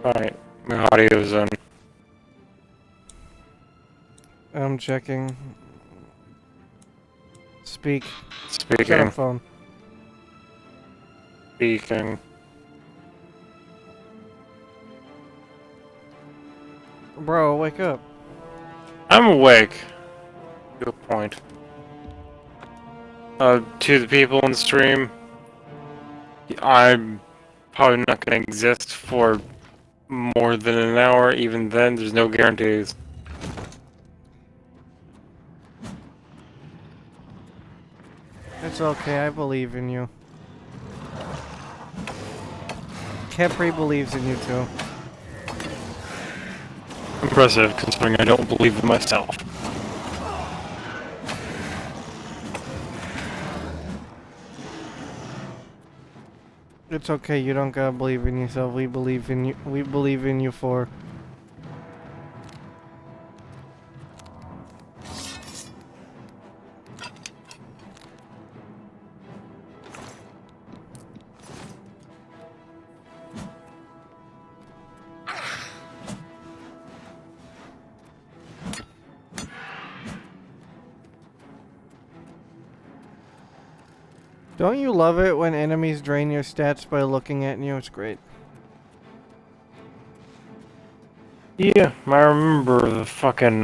Alright, my audio's in. I'm checking. Speak. Shut up, Speaking. phone. Speaking. Bro, wake up. I'm awake. To a point. To the people in the stream, I'm probably not gonna exist for more than an hour. Even then, there's no guarantees. It's okay, I believe in you. Kepri believes in you too. Impressive, considering I don't believe in myself. It's okay, you don't gotta believe in yourself. We believe in you. We believe in you for. Don't you love it when enemies drain your stats by looking at you? It's great. Yeah, I remember the fucking,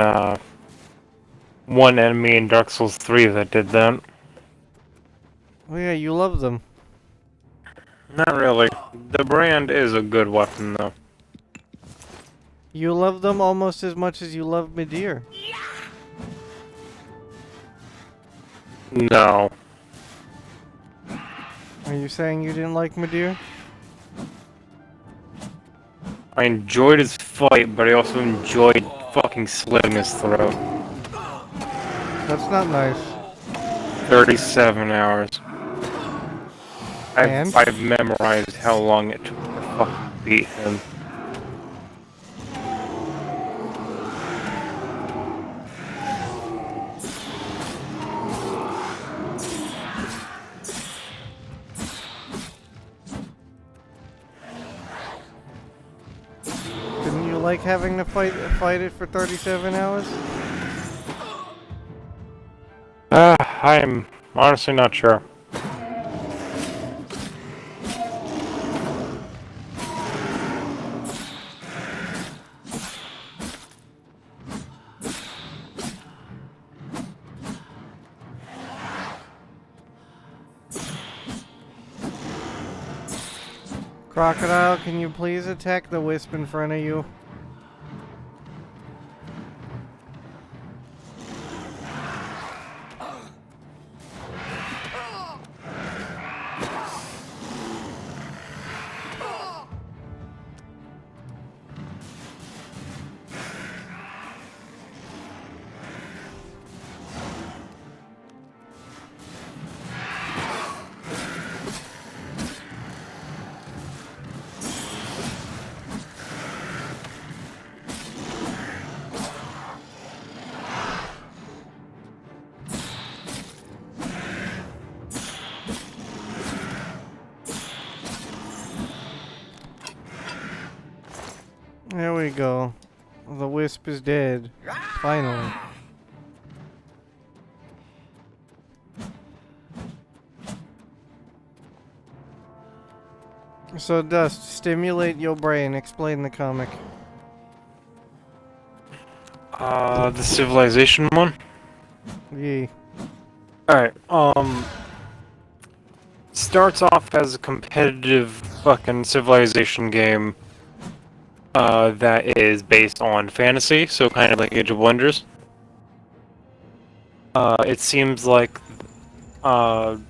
one enemy in Dark Souls 3 that did that. Oh yeah, you love them. Not really. The brand is a good weapon, though. You love them almost as much as you love Midir. No. Are you saying you didn't like Midir? I enjoyed his fight, but I also enjoyed fucking slitting his throat. That's not nice. 37 hours. And? I've memorized how long it took to fucking beat him. Didn't you like having to fight it for 37 hours? I'm honestly not sure. Crocodile, can you please attack the wisp in front of you? There we go. The wisp is dead. Finally. So, Dust, stimulate your brain. Explain the comic. The Civilization one? Yee. Alright, starts off as a competitive fucking Civilization game, that is based on fantasy, so kind of like Age of Wonders. It seems like, and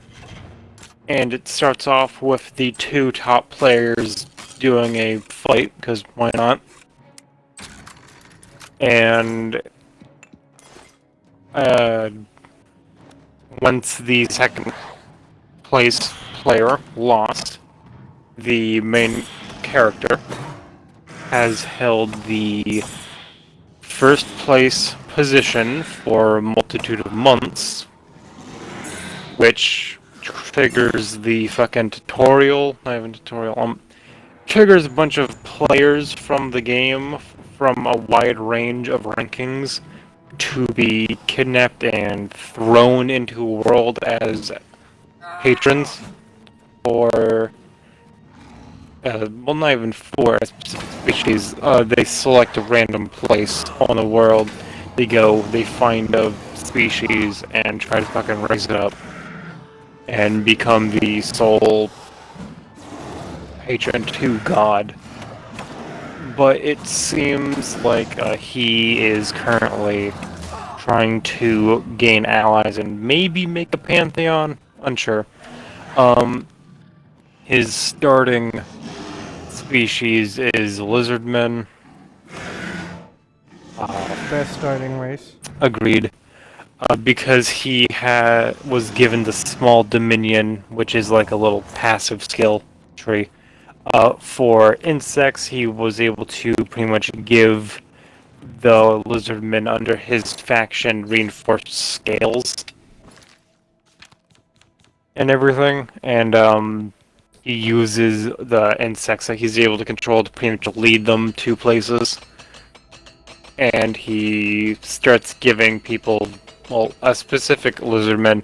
it starts off with the two top players doing a fight, because why not? And, once the second place player lost, the main character has held the first place position for a multitude of months, which triggers the fucking tutorial, not even tutorial, triggers a bunch of players from the game from a wide range of rankings to be kidnapped and thrown into a world as patrons for, well, not even for a specific species. They select a random place on the world. They go, they find a species and try to fucking raise it up and become the sole patron to God. But it seems like he is currently trying to gain allies and maybe make a pantheon. Unsure. His starting species is lizardmen. Best starting race. Agreed. Because he was given the small dominion, which is like a little passive skill tree. For insects, he was able to pretty much give the lizardmen under his faction reinforced scales and everything, and he uses the insects that he's able to control to pretty much lead them to places. And he starts giving people, well, a specific lizardman,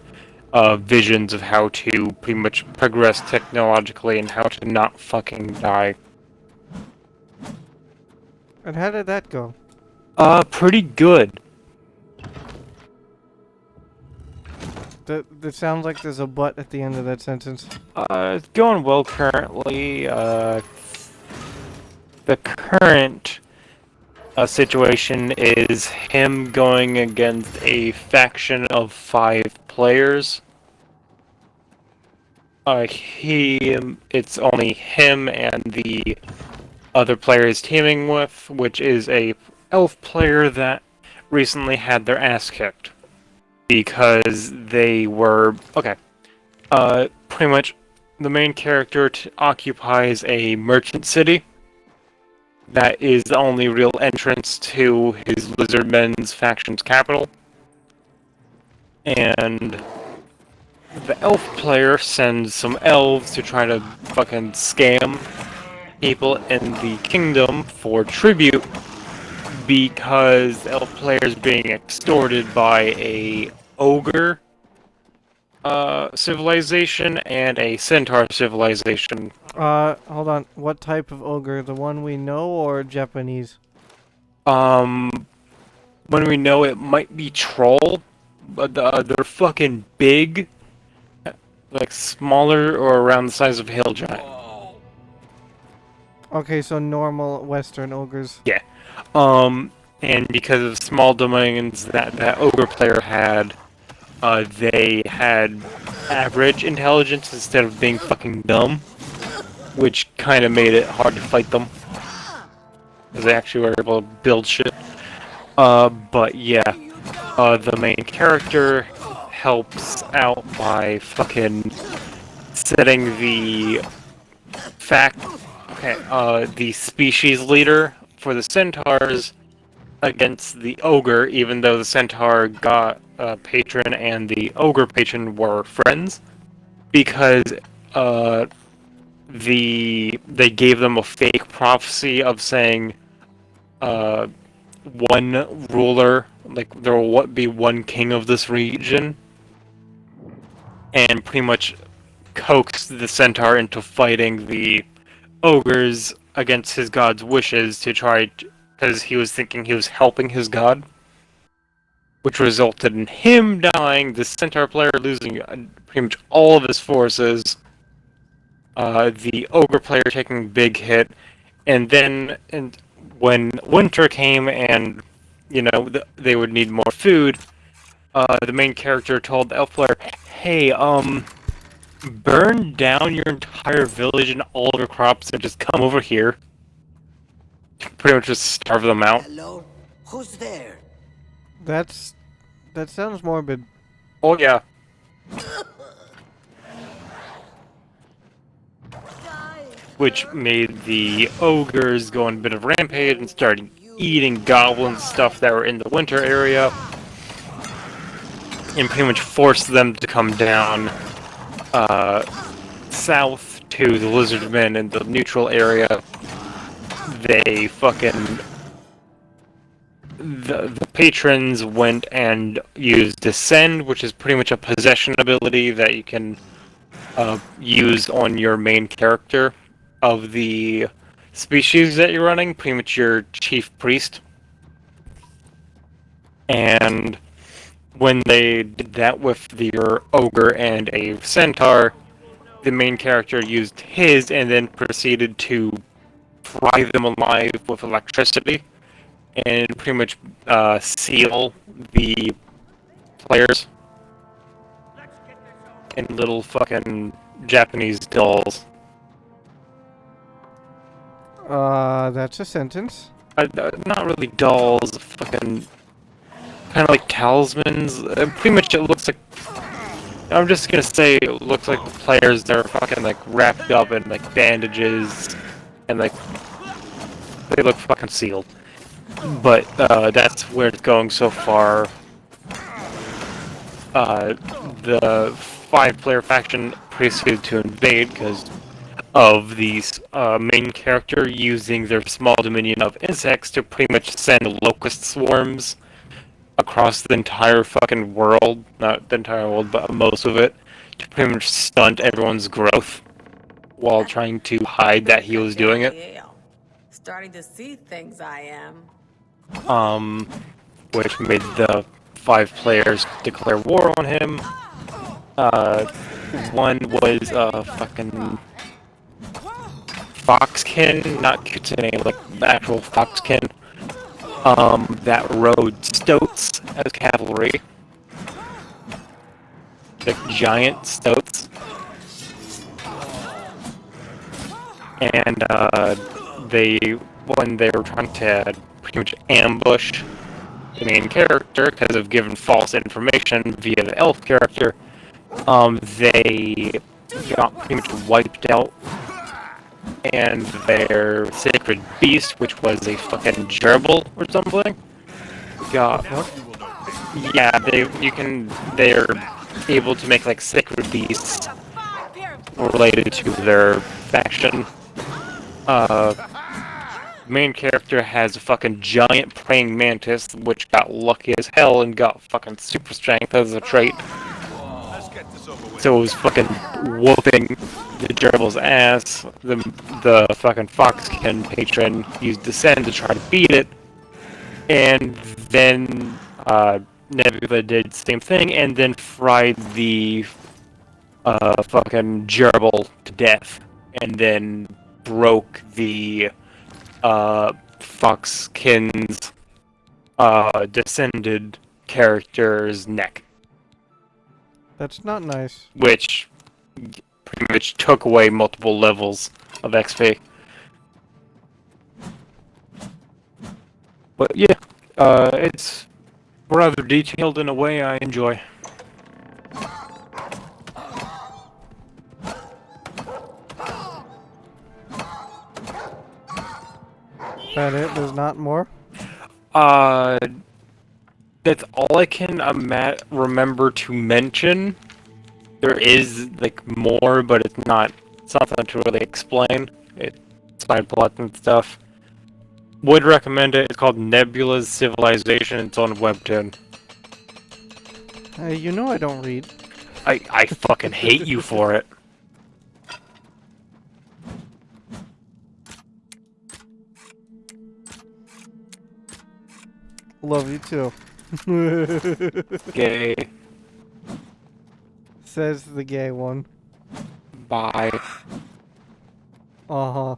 visions of how to pretty much progress technologically and how to not fucking die. And how did that go? Pretty good. That sounds like there's a but at the end of that sentence. It's going well currently. The current situation is him going against a faction of 5 players. It's only him and the other player he's teaming with, which is a elf player that recently had their ass kicked because they were okay. Pretty much, the main character occupies a merchant city. That is the only real entrance to his Lizardmen's faction's capital. And the elf player sends some elves to try to fucking scam people in the kingdom for tribute because the elf player is being extorted by a ogre civilization and a centaur civilization. Hold on. What type of ogre? The one we know or Japanese? When we know it might be troll, but they're fucking big, like smaller or around the size of a hill giant. Okay, so normal Western ogres. Yeah. And because of small domains that ogre player had, they had average intelligence instead of being fucking dumb, which kind of made it hard to fight them. Because they actually were able to build shit. But yeah, the main character helps out by fucking setting the the species leader for the centaurs against the ogre, even though the centaur patron and the ogre patron were friends, because they gave them a fake prophecy of saying one ruler, like there will be one king of this region, and pretty much coaxed the centaur into fighting the ogres against his god's wishes to try, because he was thinking he was helping his god, which resulted in him dying, the centaur player losing pretty much all of his forces, the ogre player taking a big hit, and then when winter came and, you know, they would need more food, the main character told the elf player, hey, burn down your entire village and all of your crops and just come over here. Pretty much just starve them out. Hello? Who's there? That sounds morbid. Oh yeah. Which made the ogres go on a bit of rampage and started eating goblins stuff that were in the winter area. And pretty much forced them to come down south to the lizard men in the neutral area, they fucking the patrons went and used Descend, which is pretty much a possession ability that you can use on your main character of the species that you're running, pretty much your chief priest. And when they did that with your ogre and a centaur, the main character used his and then proceeded to fry them alive with electricity and pretty much seal the players in little fucking Japanese dolls. That's a sentence. Not really dolls, fucking kind of like talismans. Pretty much it looks like, I'm just gonna say it looks like the players, they're fucking like wrapped up in like bandages and like they look fucking sealed. But that's where it's going so far. The 5-player faction proceeded to invade because of these main character using their small dominion of insects to pretty much send locust swarms across the entire fucking world, not the entire world, but most of it, to pretty much stunt everyone's growth while trying to hide that he was doing it. Starting to see things I am. Which made the 5 players declare war on him. One was fucking Foxkin, not Kitsune, like the actual Foxkin. That rode stoats as cavalry. Like giant stoats. And when they were trying to pretty much ambush the main character because of giving false information via the elf character, they got pretty much wiped out, and their sacred beast, which was a fucking gerbil or something, got they're able to make like sacred beasts related to their faction. Main character has a fucking giant praying mantis, which got lucky as hell and got fucking super strength as a trait. So it was fucking whooping the gerbil's ass. The fucking Foxkin patron used Descend to try to beat it, and then Nebula did the same thing, and then fried the fucking gerbil to death, and then broke the Foxkin's descended character's neck. That's not nice. Which pretty much took away multiple levels of XP. But yeah, it's rather detailed in a way I enjoy. That it? There's not more? That's all I can remember to mention. There is, like, more, but it's not something to really explain. It's side plots and stuff. Would recommend it. It's called Nebula's Civilization. It's on Webtoon. You know I don't read. I fucking hate you for it. Love you too. Gay. Says the gay one. Bye. Uh-huh.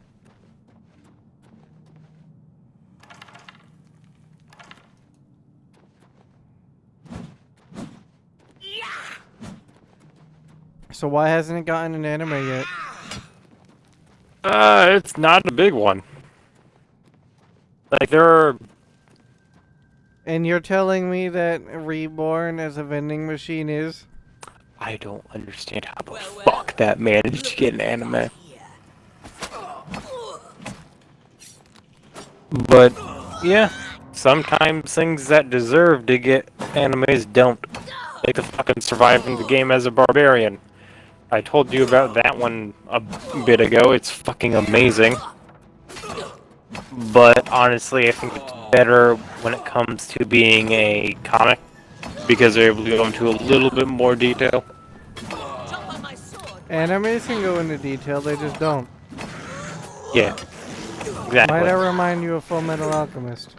So why hasn't it gotten an anime yet? It's not a big one. Like, there are... And you're telling me that Reborn as a vending machine is? I don't understand how the fuck that managed to get an anime. But, yeah, sometimes things that deserve to get animes don't. Like the fucking surviving the game as a barbarian. I told you about that one a bit ago. It's fucking amazing. But honestly, I think it's better when it comes to being a comic because they're able to go into a little bit more detail. Animes can go into detail, they just don't. Yeah, Might I exactly. remind you of Full Metal Alchemist?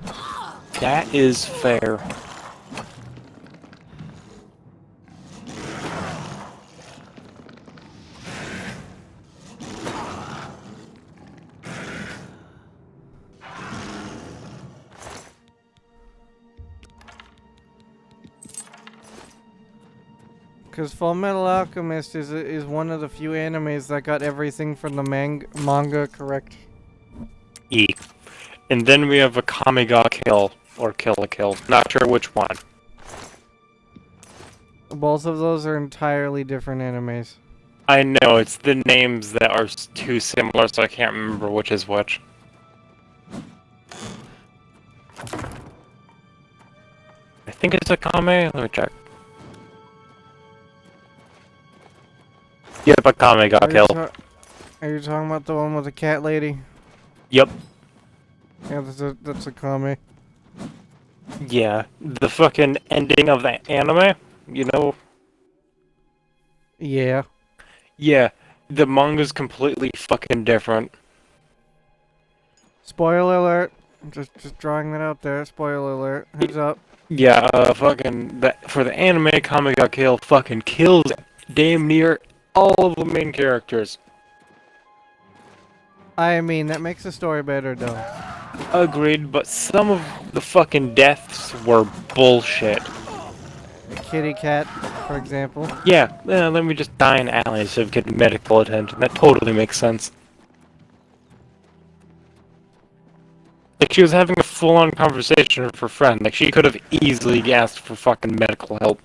That is fair. Because Full Metal Alchemist is one of the few animes that got everything from the manga correct. E. And then we have a Kamiga Kill, or Kill a Kill. Not sure which one. Both of those are entirely different animes. I know, it's the names that are too similar, so I can't remember which is which. I think it's a Kame. Let me check. Yep, a Kamiga Kill. Are you talking about the one with the cat lady? Yep. Yeah, that's a kame. Yeah, the fucking ending of the anime, you know? Yeah. Yeah, the manga's completely fucking different. Spoiler alert. Just drawing that out there. Spoiler alert. Heads up. Yeah, fucking, for the anime, Kamiga Kill fucking kills damn near all of the main characters. I mean, that makes the story better, though. Agreed, but some of the fucking deaths were bullshit. The kitty cat, for example. Yeah, let me just die in alley instead of getting medical attention. That totally makes sense. Like, she was having a full-on conversation with her friend. Like, she could have easily asked for fucking medical help.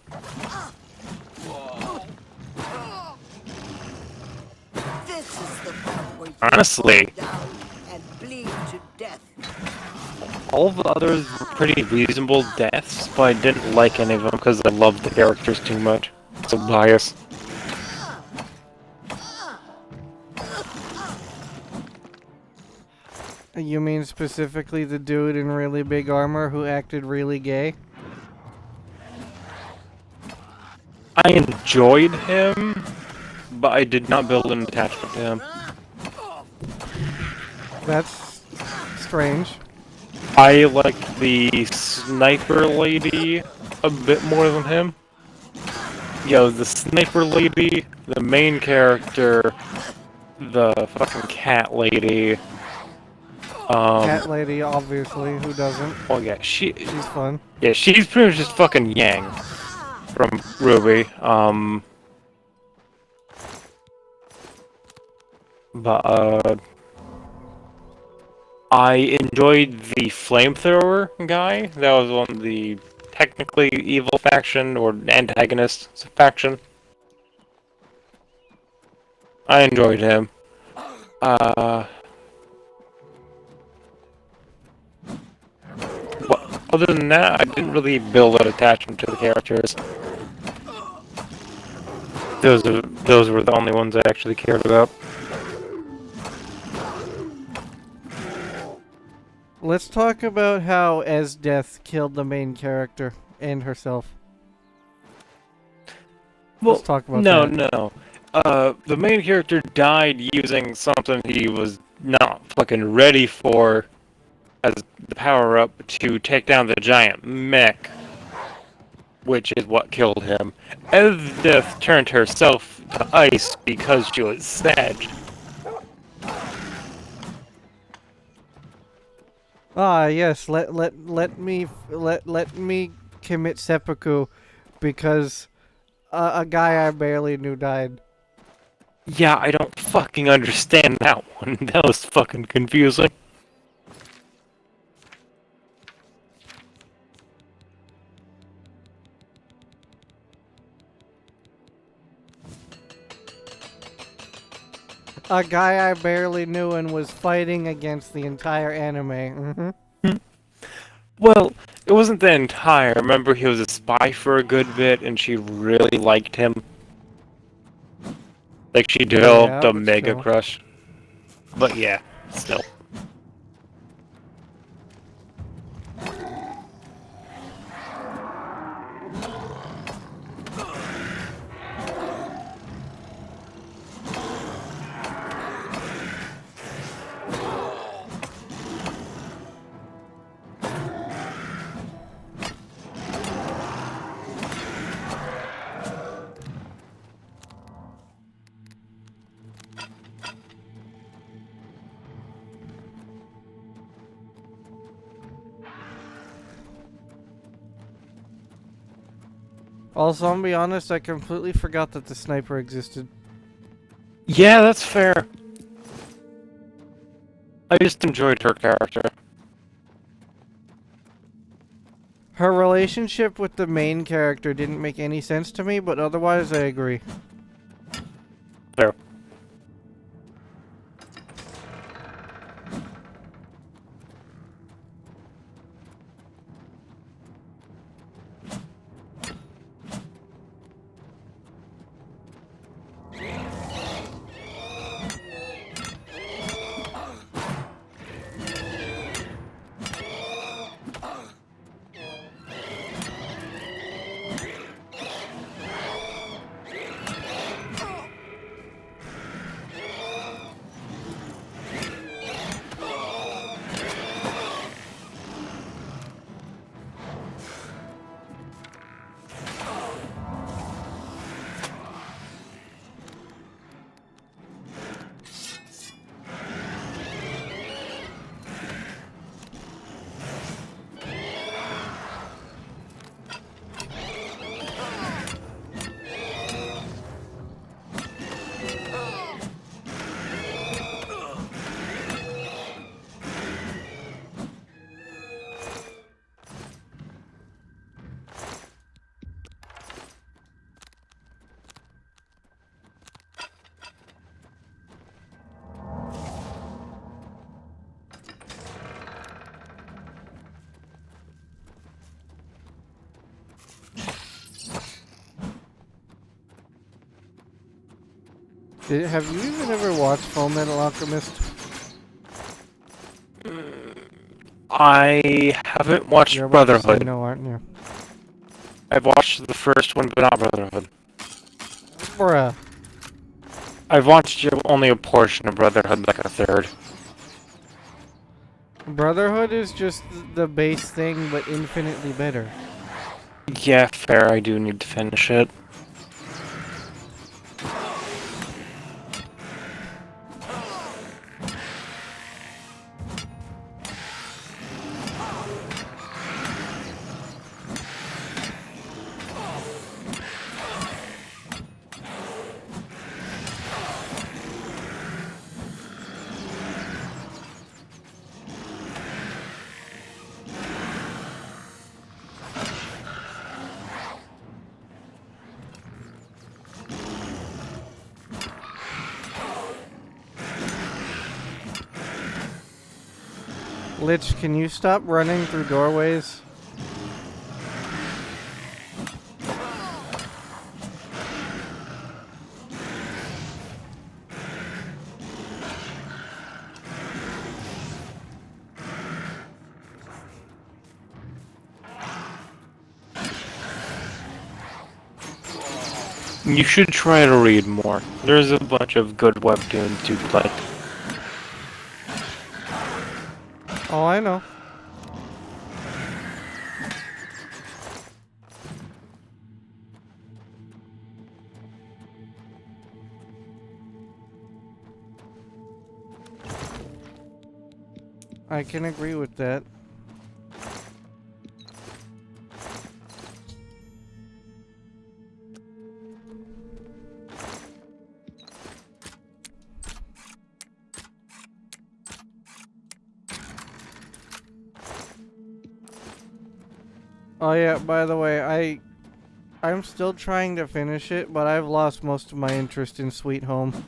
This is the part where you Honestly. fall down and bleed to death. All the others were pretty reasonable deaths, but I didn't like any of them because I loved the characters too much. So biased. You mean specifically the dude in really big armor who acted really gay? I enjoyed him, but I did not build an attachment to him. That's strange. I liked the sniper lady a bit more than him. Yo, the sniper lady, the main character, the fucking cat lady. Cat lady, obviously. Who doesn't? Oh yeah, She's fun. yeah, she's pretty much just fucking Yang from Ruby. But I enjoyed the flamethrower guy. That was one of the technically evil faction or antagonist faction. I enjoyed him. Other than that, I didn't really build an attachment to the characters. Those were the only ones I actually cared about. Let's talk about how Death killed the main character and herself. Well, Let's talk about that. No. The main character died using something he was not fucking ready for as the power-up to take down the giant mech, which is what killed him. Death turned herself to ice because she was sad. Ah, yes. Let me commit seppuku because a guy I barely knew died. Yeah, I don't fucking understand that one. That was fucking confusing. A guy I barely knew and was fighting against the entire anime. Well, it wasn't the entire. Remember, he was a spy for a good bit, and she really liked him. Like, she Yeah, developed a but mega still. crush. But yeah, still. Also, I'll be honest, I completely forgot that the sniper existed. Yeah, that's fair. I just enjoyed her character. Her relationship with the main character didn't make any sense to me, but otherwise I agree. Fair. Have you even ever watched Full Metal Alchemist? I haven't watched You're about to say Brotherhood. no, aren't you? I've watched the first one, but not Brotherhood. Bruh. I've watched only a portion of Brotherhood, like a third. Brotherhood is just the base thing, but infinitely better. Yeah, fair, I do need to finish it. Lich, can you stop running through doorways? You should try to read more. There's a bunch of good webtoons to play. Oh, I know. I can agree with that. Oh yeah, by the way, I'm still trying to finish it, but I've lost most of my interest in Sweet Home.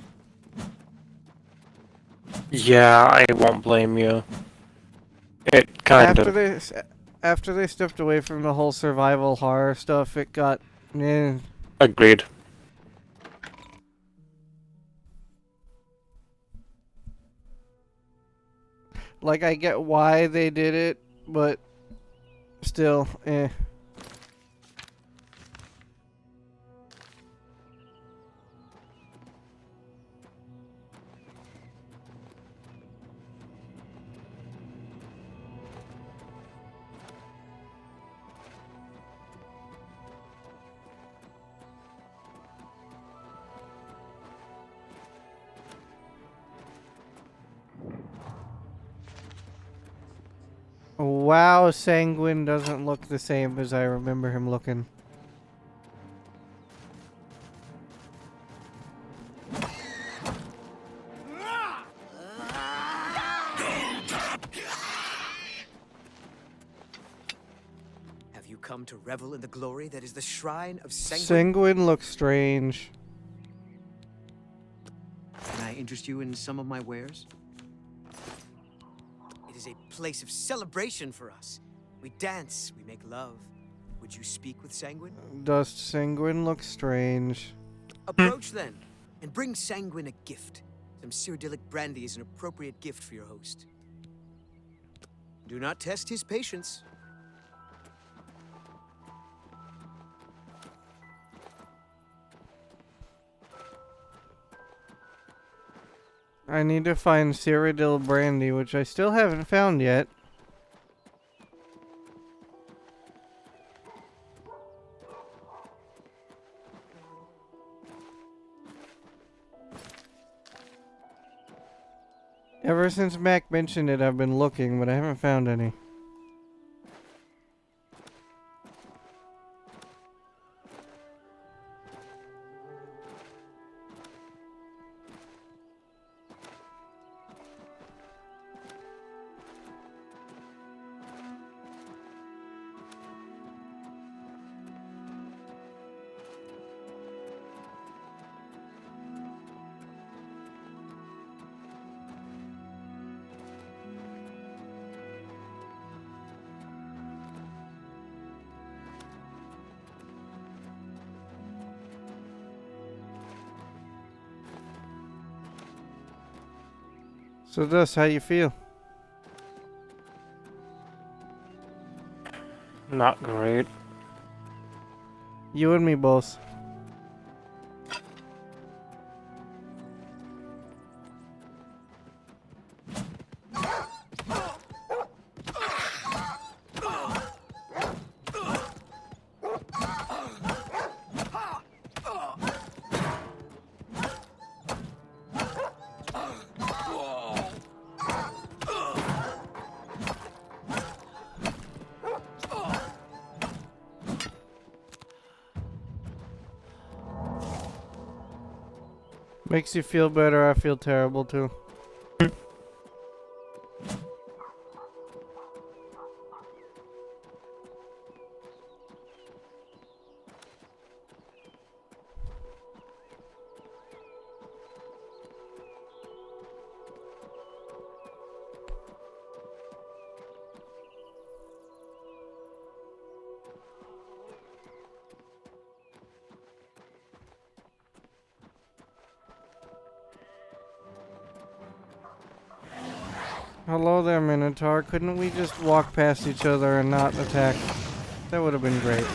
Yeah, I won't blame you. It kind of... After they stepped away from the whole survival horror stuff, it got Agreed. Like, I get why they did it, but still, eh. Wow, Sanguine doesn't look the same as I remember him looking. Have you come to revel in the glory that is the shrine of Sanguine? Sanguine looks strange. Can I interest you in some of my wares? It is a place of celebration for us. We dance, we make love. Would you speak with Sanguine? Does Sanguine look strange? Approach then, and bring Sanguine a gift. Some Cyrodiilic brandy is an appropriate gift for your host. Do not test his patience. I need to find Cyrodiil brandy, which I still haven't found yet. Ever since Mac mentioned it, I've been looking, but I haven't found any. So Dust, how you feel? Not great. You and me both. Makes you feel better. I feel terrible too. Hello there, Minotaur. Couldn't we just walk past each other and not attack? That would have been great.